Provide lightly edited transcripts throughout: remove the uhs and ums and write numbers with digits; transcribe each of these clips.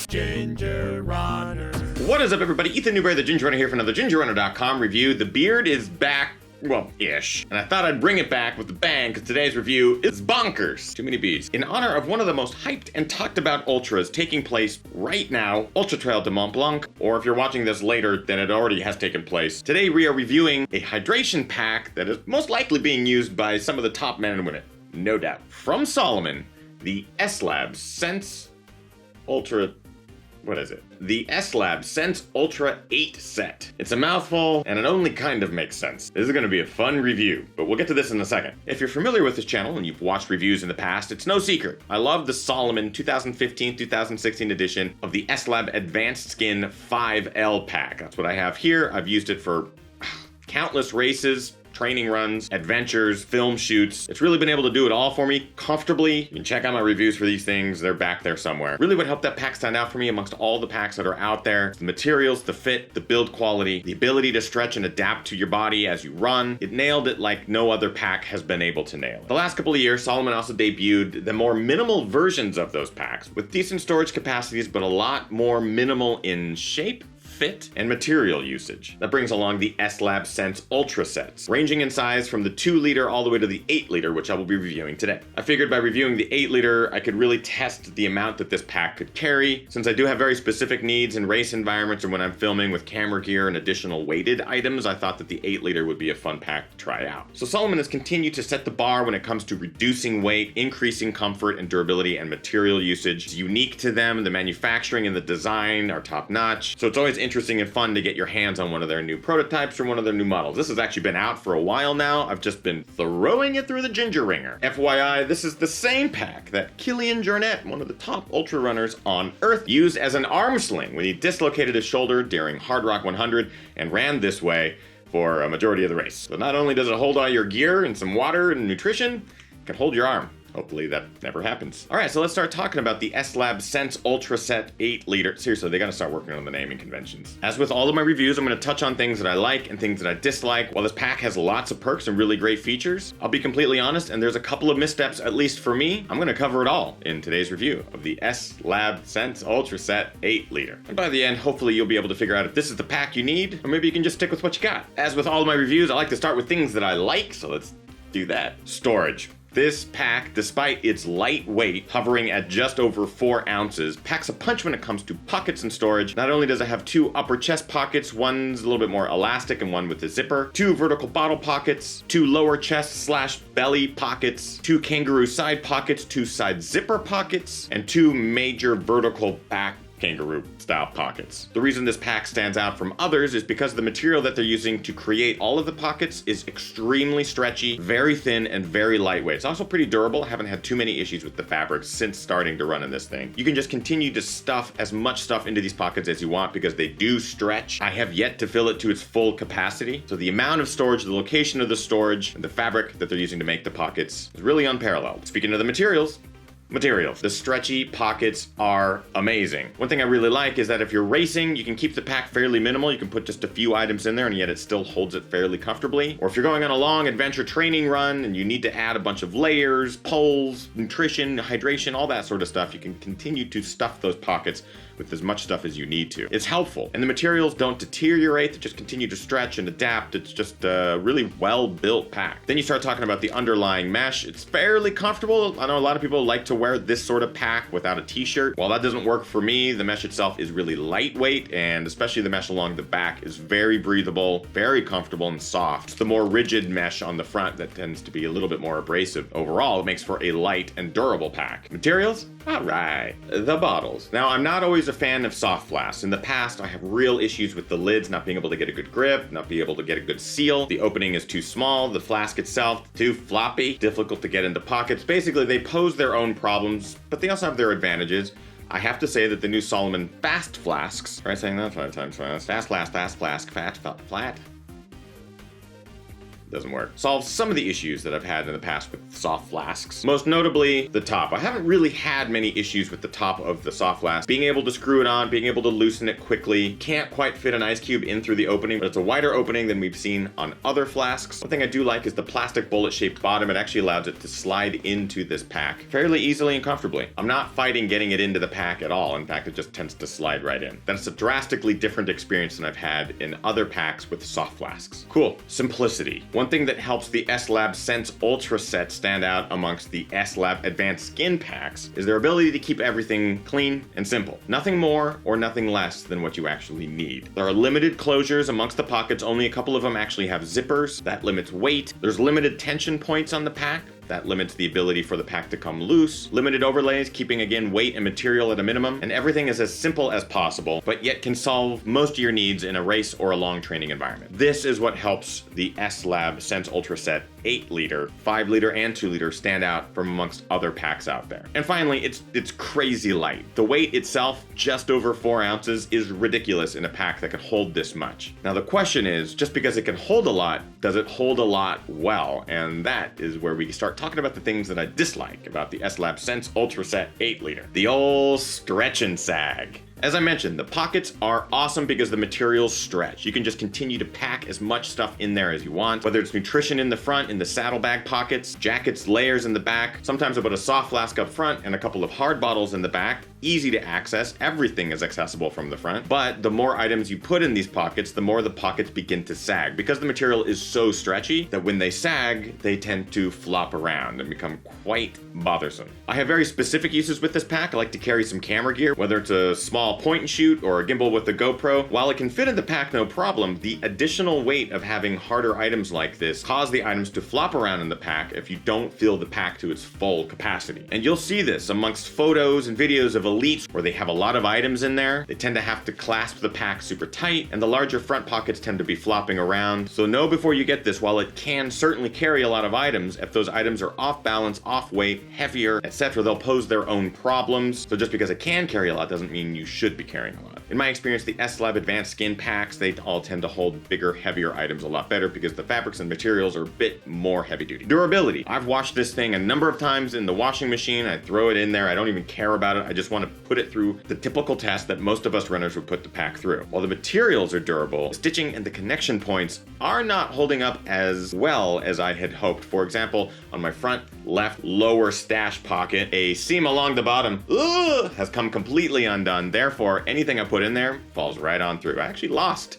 Ginger Runner. What is up, everybody? Ethan Newberry, the Ginger Runner here for another GingerRunner.com review. The beard is back, well, ish. And I thought I'd bring it back with a bang because today's review is bonkers. Too many B's. In honor of one of the most hyped and talked about ultras taking place right now, Ultra Trail de Mont Blanc, or if you're watching this later, then it already has taken place. Today we are reviewing a hydration pack that is most likely being used by some of the top men and women, no doubt. From Salomon, the SLAB Sense Ultra... What is it? The SLAB Sense Ultra 8 set. It's a mouthful, and it only kind of makes sense. This is going to be a fun review, but we'll get to this in a second. If you're familiar with this channel and you've watched reviews in the past, it's no secret. I love the Salomon 2015-2016 edition of the SLAB Advanced Skin 5L pack. That's what I have here. I've used it for countless races, training runs, adventures, film shoots. It's really been able to do it all for me comfortably. You can check out my reviews for these things. They're back there somewhere. Really what helped that pack stand out for me amongst all the packs that are out there, the materials, the fit, the build quality, the ability to stretch and adapt to your body as you run. It nailed it like no other pack has been able to nail it. The last couple of years, Salomon also debuted the more minimal versions of those packs with decent storage capacities, but a lot more minimal in shape, fit, and material usage. That brings along the SLAB Sense Ultra Sets, ranging in size from the 2-liter all the way to the 8-liter, which I will be reviewing today. I figured by reviewing the 8-liter, I could really test the amount that this pack could carry. Since I do have very specific needs in race environments or when I'm filming with camera gear and additional weighted items, I thought that the 8-liter would be a fun pack to try out. So Salomon has continued to set the bar when it comes to reducing weight, increasing comfort and durability and material usage. It's unique to them. The manufacturing and the design are top-notch. So it's always interesting and fun to get your hands on one of their new prototypes or one of their new models. This has actually been out for a while now. I've just been throwing it through the Ginger Ringer. FYI, this is the same pack that Kilian Jornet, one of the top ultra runners on Earth, used as an arm sling when he dislocated his shoulder during Hard Rock 100 and ran this way for a majority of the race. So not only does it hold all your gear and some water and nutrition, it can hold your arm. Hopefully that never happens. All right, so let's start talking about the SLAB Sense Ultra Set 8-liter. Seriously, they gotta start working on the naming conventions. As with all of my reviews, I'm gonna touch on things that I like and things that I dislike. While this pack has lots of perks and really great features, I'll be completely honest, and there's a couple of missteps, at least for me. I'm gonna cover it all in today's review of the SLAB Sense Ultra Set 8-liter. And by the end, hopefully you'll be able to figure out if this is the pack you need, or maybe you can just stick with what you got. As with all of my reviews, I like to start with things that I like, so let's do that. Storage. This pack, despite its light weight, hovering at just over 4 ounces, packs a punch when it comes to pockets and storage. Not only does it have 2 upper chest pockets, one's a little bit more elastic and one with a zipper, 2 vertical bottle pockets, 2 lower chest / belly pockets, 2 kangaroo side pockets, 2 side zipper pockets, and 2 major vertical back kangaroo style pockets. The reason this pack stands out from others is because the material that they're using to create all of the pockets is extremely stretchy, very thin, and very lightweight. It's also pretty durable. I haven't had too many issues with the fabrics since starting to run in this thing. You can just continue to stuff as much stuff into these pockets as you want because they do stretch. I have yet to fill it to its full capacity. So the amount of storage, the location of the storage, and the fabric that they're using to make the pockets is really unparalleled. Speaking of the materials, the stretchy pockets are amazing. One thing I really like is that if you're racing, you can keep the pack fairly minimal. You can put just a few items in there and yet it still holds it fairly comfortably. Or if you're going on a long adventure training run and you need to add a bunch of layers, poles, nutrition, hydration, all that sort of stuff, you can continue to stuff those pockets with as much stuff as you need to. It's helpful. And the materials don't deteriorate, they just continue to stretch and adapt. It's just a really well-built pack. Then you start talking about the underlying mesh. It's fairly comfortable. I know a lot of people like to wear this sort of pack without a t-shirt. While that doesn't work for me, the mesh itself is really lightweight, and especially the mesh along the back is very breathable, very comfortable and soft. It's the more rigid mesh on the front that tends to be a little bit more abrasive. Overall, it makes for a light and durable pack. Materials? All right, the bottles. Now, I'm not always a fan of soft flasks. In the past, I have real issues with the lids not being able to get a good grip, not being able to get a good seal. The opening is too small, the flask itself too floppy, difficult to get into pockets. Basically, they pose their own problems, but they also have their advantages. I have to say that the new Salomon Fast Flasks, try saying that 5 times fast, fast flask, fat, flat. doesn't work. Solves some of the issues that I've had in the past with soft flasks. Most notably, the top. I haven't really had many issues with the top of the soft flask. Being able to screw it on, being able to loosen it quickly. Can't quite fit an ice cube in through the opening, but it's a wider opening than we've seen on other flasks. One thing I do like is the plastic bullet-shaped bottom. It actually allows it to slide into this pack fairly easily and comfortably. I'm not fighting getting it into the pack at all. In fact, it just tends to slide right in. That's a drastically different experience than I've had in other packs with soft flasks. Cool. Simplicity. One thing that helps the SLAB Sense Ultra Set stand out amongst the SLAB Advanced Skin packs is their ability to keep everything clean and simple. Nothing more or nothing less than what you actually need. There are limited closures amongst the pockets. Only a couple of them actually have zippers. That limits weight. There's limited tension points on the pack. That limits the ability for the pack to come loose. Limited overlays, keeping again weight and material at a minimum, and everything is as simple as possible, but yet can solve most of your needs in a race or a long training environment. This is what helps the SLAB Sense Ultra Set 8-liter, 5-liter, and 2-liter stand out from amongst other packs out there. And finally, it's crazy light. The weight itself, just over 4 ounces, is ridiculous in a pack that can hold this much. Now the question is, just because it can hold a lot, does it hold a lot well? And that is where we start talking about the things that I dislike about the SLAB Sense Ultra Set 8-liter. The old stretch and sag. As I mentioned, the pockets are awesome because the materials stretch. You can just continue to pack as much stuff in there as you want, whether it's nutrition in the front, in the saddlebag pockets, jackets, layers in the back. Sometimes I put a soft flask up front and a couple of hard bottles in the back. Easy to access, everything is accessible from the front. But the more items you put in these pockets, the more the pockets begin to sag. Because the material is so stretchy that when they sag, they tend to flop around and become quite bothersome. I have very specific uses with this pack. I like to carry some camera gear, whether it's a small point and shoot or a gimbal with a GoPro. While it can fit in the pack no problem, the additional weight of having harder items like this cause the items to flop around in the pack if you don't fill the pack to its full capacity. And you'll see this amongst photos and videos of elites where they have a lot of items in there. They tend to have to clasp the pack super tight, and the larger front pockets tend to be flopping around. So know before you get this, while it can certainly carry a lot of items, if those items are off balance, off weight, heavier, etc., they'll pose their own problems. So just because it can carry a lot doesn't mean you should be carrying a lot. In my experience, the SLAB Advanced Skin packs, they all tend to hold bigger, heavier items a lot better because the fabrics and materials are a bit more heavy duty. Durability. I've washed this thing a number of times in the washing machine. I throw it in there. I don't even care about it. I just want to put it through the typical test that most of us runners would put the pack through. While the materials are durable, the stitching and the connection points are not holding up as well as I had hoped. For example, on my front left lower stash pocket, a seam along the bottom has come completely undone. Therefore, anything I put in there falls right on through. I actually lost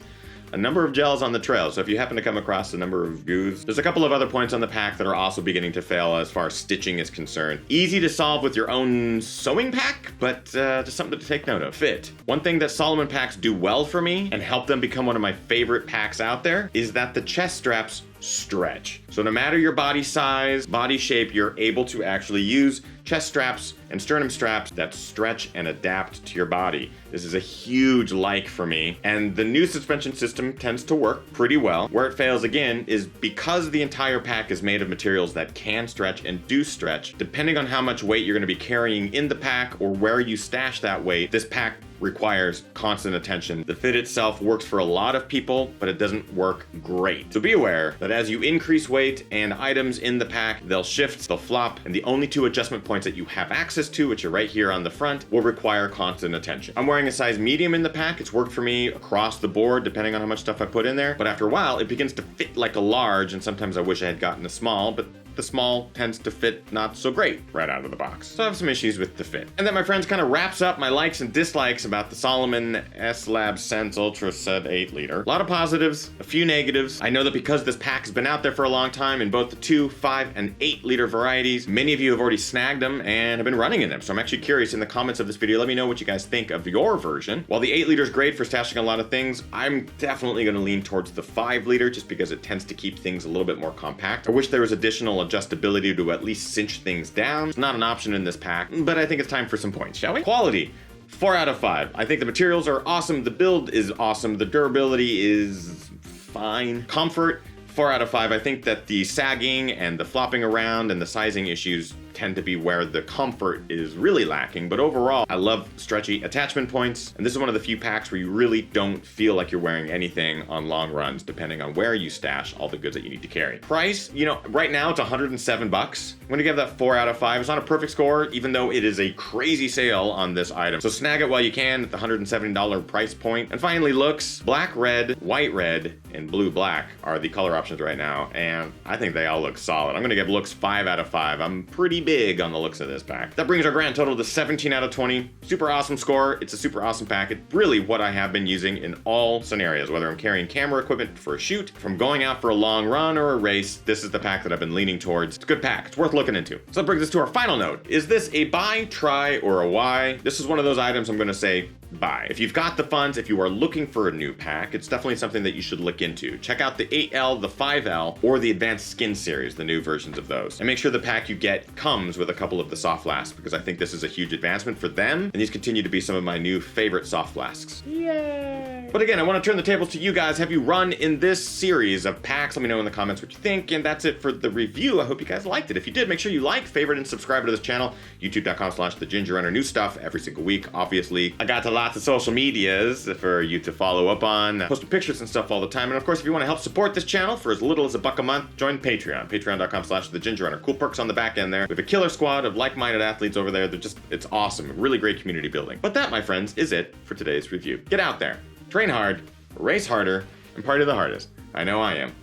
a number of gels on the trail, so if you happen to come across a number of goos, there's a couple of other points on the pack that are also beginning to fail as far as stitching is concerned. Easy to solve with your own sewing pack, but just something to take note of. Fit. One thing that Salomon packs do well for me and help them become one of my favorite packs out there is that the chest straps stretch. So no matter your body size, body shape, you're able to actually use chest straps and sternum straps that stretch and adapt to your body. This is a huge like for me, and the new suspension system tends to work pretty well. Where it fails again is because the entire pack is made of materials that can stretch and do stretch. Depending on how much weight you're going to be carrying in the pack or where you stash that weight, this pack requires constant attention. The fit itself works for a lot of people, but it doesn't work great. So be aware that as you increase weight and items in the pack, they'll shift, they'll flop, and the only 2 adjustment points that you have access to, which are right here on the front, will require constant attention. I'm wearing a size medium in the pack. It's worked for me across the board, depending on how much stuff I put in there. But after a while, it begins to fit like a large, and sometimes I wish I had gotten a small, but the small tends to fit not so great right out of the box. So I have some issues with the fit. And then my friends kind of wraps up my likes and dislikes about the Salomon SLAB Sense Ultra Set 8-liter. A lot of positives, a few negatives. I know that because this pack has been out there for a long time in both the 2, 5, and 8-liter varieties, many of you have already snagged them and have been running in them. So I'm actually curious, in the comments of this video, let me know what you guys think of your version. While the 8-liter is great for stashing a lot of things, I'm definitely going to lean towards the 5-liter just because it tends to keep things a little bit more compact. I wish there was additional adjustability to at least cinch things down. It's not an option in this pack, but I think it's time for some points, shall we? Quality. 4 out of 5. I think the materials are awesome. The build is awesome. The durability is fine. Comfort. 4 out of 5. I think that the sagging and the flopping around and the sizing issues tend to be where the comfort is really lacking. But overall, I love stretchy attachment points. And this is one of the few packs where you really don't feel like you're wearing anything on long runs, depending on where you stash all the goods that you need to carry. Price, you know, right now it's 107 bucks. I'm gonna give that 4 out of 5. It's not a perfect score, even though it is a crazy sale on this item. So snag it while you can at the $170 price point. And finally, looks. Black, red, white, red, and blue, black are the color options right now. And I think they all look solid. I'm gonna give looks 5 out of 5. I'm pretty big on the looks of this pack. That brings our grand total to 17 out of 20. Super awesome score. It's a super awesome pack. It's really what I have been using in all scenarios, whether I'm carrying camera equipment for a shoot, from going out for a long run or a race. This is the pack that I've been leaning towards. It's a good pack. It's worth looking into. So that brings us to our final note. Is this a buy, try, or a why? This is one of those items I'm gonna say buy. If you've got the funds, if you are looking for a new pack, it's definitely something that you should look into. Check out the 8L, the 5L, or the Advanced Skin series, the new versions of those. And make sure the pack you get comes with a couple of the soft flasks, because I think this is a huge advancement for them, and these continue to be some of my new favorite soft flasks. Yay! But again, I want to turn the tables to you guys. Have you run in this series of packs? Let me know in the comments what you think, and that's it for the review. I hope you guys liked it. If you did, make sure you like, favorite, and subscribe to this channel. YouTube.com/thegingerrunner. New stuff every single week, obviously. I got lots of social medias for you to follow up on. Posting pictures and stuff all the time. And of course, if you want to help support this channel for as little as $1 a month, join Patreon. Patreon.com/thegingerrunner. Cool perks on the back end there. We have a killer squad of like-minded athletes over there. It's awesome. Really great community building. But that, my friends, is it for today's review. Get out there, train hard, race harder, and party the hardest. I know I am.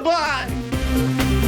Bye!